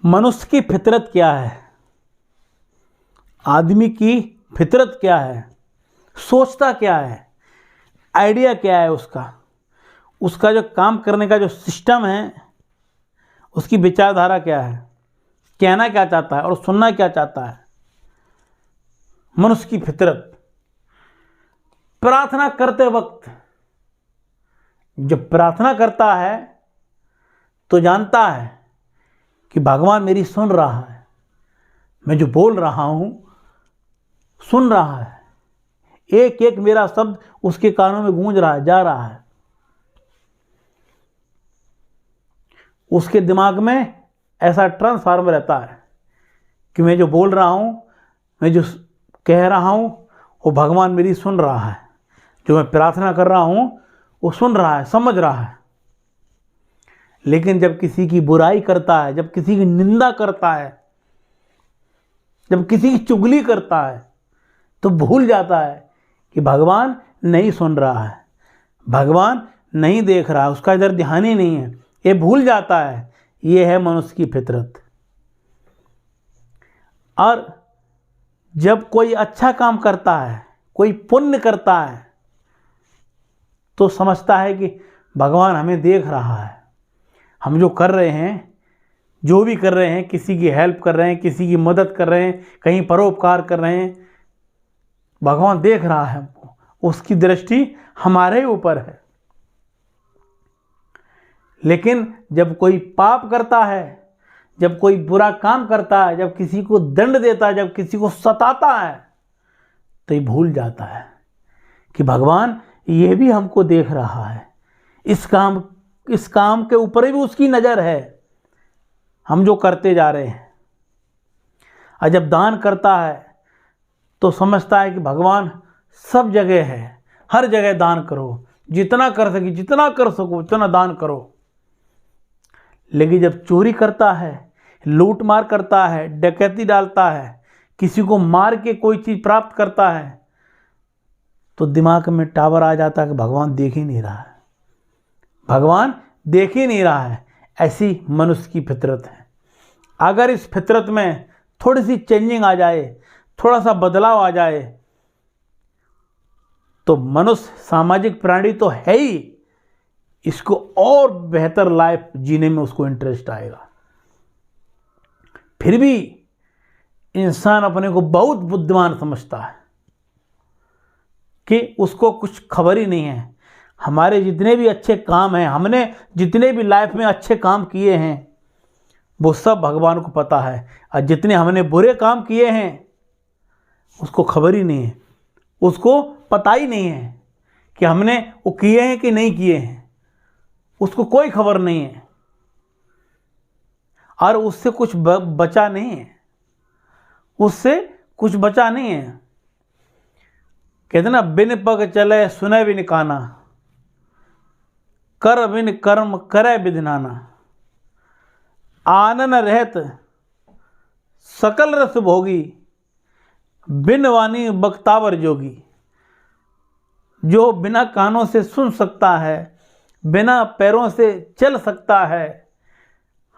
मनुष्य की फितरत क्या है, आदमी की फितरत क्या है, सोचता क्या है, आइडिया क्या है उसका जो काम करने का जो सिस्टम है, उसकी विचारधारा क्या है, कहना क्या चाहता है और सुनना क्या चाहता है। मनुष्य की फितरत। प्रार्थना करते वक्त जब प्रार्थना करता है तो जानता है कि भगवान मेरी सुन रहा है, मैं जो बोल रहा हूं सुन रहा है, एक एक मेरा शब्द उसके कानों में गूंज रहा है, जा रहा है। उसके दिमाग में ऐसा ट्रांसफार्मर रहता है कि मैं जो बोल रहा हूं, मैं जो कह रहा हूं, वो भगवान मेरी सुन रहा है। जो मैं प्रार्थना कर रहा हूं वो सुन रहा है, समझ रहा है। लेकिन जब किसी की बुराई करता है, जब किसी की निंदा करता है, जब किसी की चुगली करता है, तो भूल जाता है कि भगवान नहीं सुन रहा है, भगवान नहीं देख रहा है, उसका इधर ध्यान ही नहीं है। ये भूल जाता है। ये है मनुष्य की फितरत। और जब कोई अच्छा काम करता है, कोई पुण्य करता है, तो समझता है कि भगवान हमें देख रहा है। हम जो कर रहे हैं, जो भी कर रहे हैं, किसी की हेल्प कर रहे हैं, किसी की मदद कर रहे हैं, कहीं परोपकार कर रहे हैं, भगवान देख रहा है हमको, उसकी दृष्टि हमारे ऊपर है। लेकिन जब कोई पाप करता है, जब कोई बुरा काम करता है, जब किसी को दंड देता है, जब किसी को सताता है, तो ये भूल जाता है कि भगवान ये भी हमको देख रहा है। इस काम के ऊपर भी उसकी नज़र है, हम जो करते जा रहे हैं। और जब दान करता है तो समझता है कि भगवान सब जगह है, हर जगह दान करो, जितना कर सको उतना दान करो। लेकिन जब चोरी करता है, लूट मार करता है, डकैती डालता है, किसी को मार के कोई चीज़ प्राप्त करता है, तो दिमाग में टावर आ जाता है कि भगवान देख ही नहीं रहा है, भगवान देख ही नहीं रहा है। ऐसी मनुष्य की फितरत है। अगर इस फितरत में थोड़ी सी चेंजिंग आ जाए, थोड़ा सा बदलाव आ जाए, तो मनुष्य सामाजिक प्राणी तो है ही, इसको और बेहतर लाइफ जीने में उसको इंटरेस्ट आएगा। फिर भी इंसान अपने को बहुत बुद्धिमान समझता है कि उसको कुछ खबर ही नहीं है। हमारे जितने भी अच्छे काम हैं, हमने जितने भी लाइफ में अच्छे काम किए हैं, वो सब भगवान को पता है। और जितने हमने बुरे काम किए हैं उसको खबर ही नहीं है, उसको पता ही नहीं है कि हमने वो किए हैं कि नहीं किए हैं, उसको कोई खबर नहीं है। और उससे कुछ बचा नहीं है, उससे कुछ बचा नहीं है। कहते ना, बिन पग चले सुने बिन काना, कर बिन कर्म करे विधनाना, आनन रहत सकल रस भोगी, बिन वाणी बख्तावर जोगी। जो बिना कानों से सुन सकता है, बिना पैरों से चल सकता है,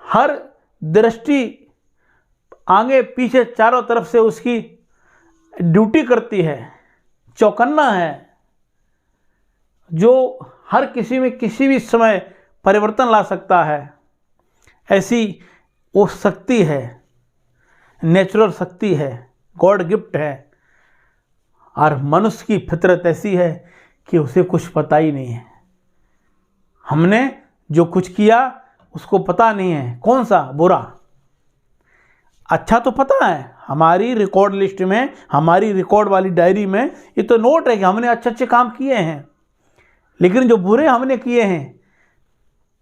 हर दृष्टि आगे पीछे चारों तरफ से उसकी ड्यूटी करती है, चौकन्ना है, जो हर किसी में किसी भी समय परिवर्तन ला सकता है, ऐसी वो शक्ति है, नेचुरल शक्ति है, गॉड गिफ्ट है। और मनुष्य की फितरत ऐसी है कि उसे कुछ पता ही नहीं है। हमने जो कुछ किया उसको पता नहीं है, कौन सा बुरा। अच्छा तो पता है, हमारी रिकॉर्ड लिस्ट में, हमारी रिकॉर्ड वाली डायरी में ये तो नोट है कि हमने अच्छे अच्छे काम किए हैं। लेकिन जो बुरे हमने किए हैं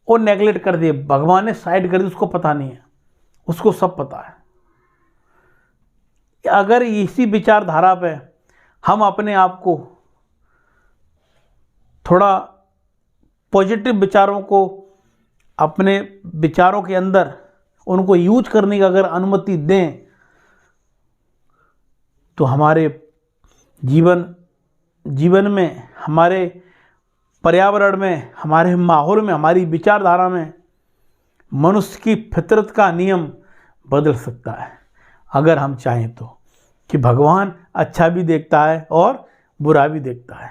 वो नेगलेक्ट कर दिए, भगवान ने साइड कर दी, उसको पता नहीं है, उसको सब पता है। अगर इसी विचारधारा पे हम अपने आप को थोड़ा पॉजिटिव विचारों को अपने विचारों के अंदर उनको यूज करने की अगर अनुमति दें, तो हमारे जीवन में, हमारे पर्यावरण में, हमारे माहौल में, हमारी विचारधारा में मनुष्य की फितरत का नियम बदल सकता है अगर हम चाहें तो, कि भगवान अच्छा भी देखता है और बुरा भी देखता है।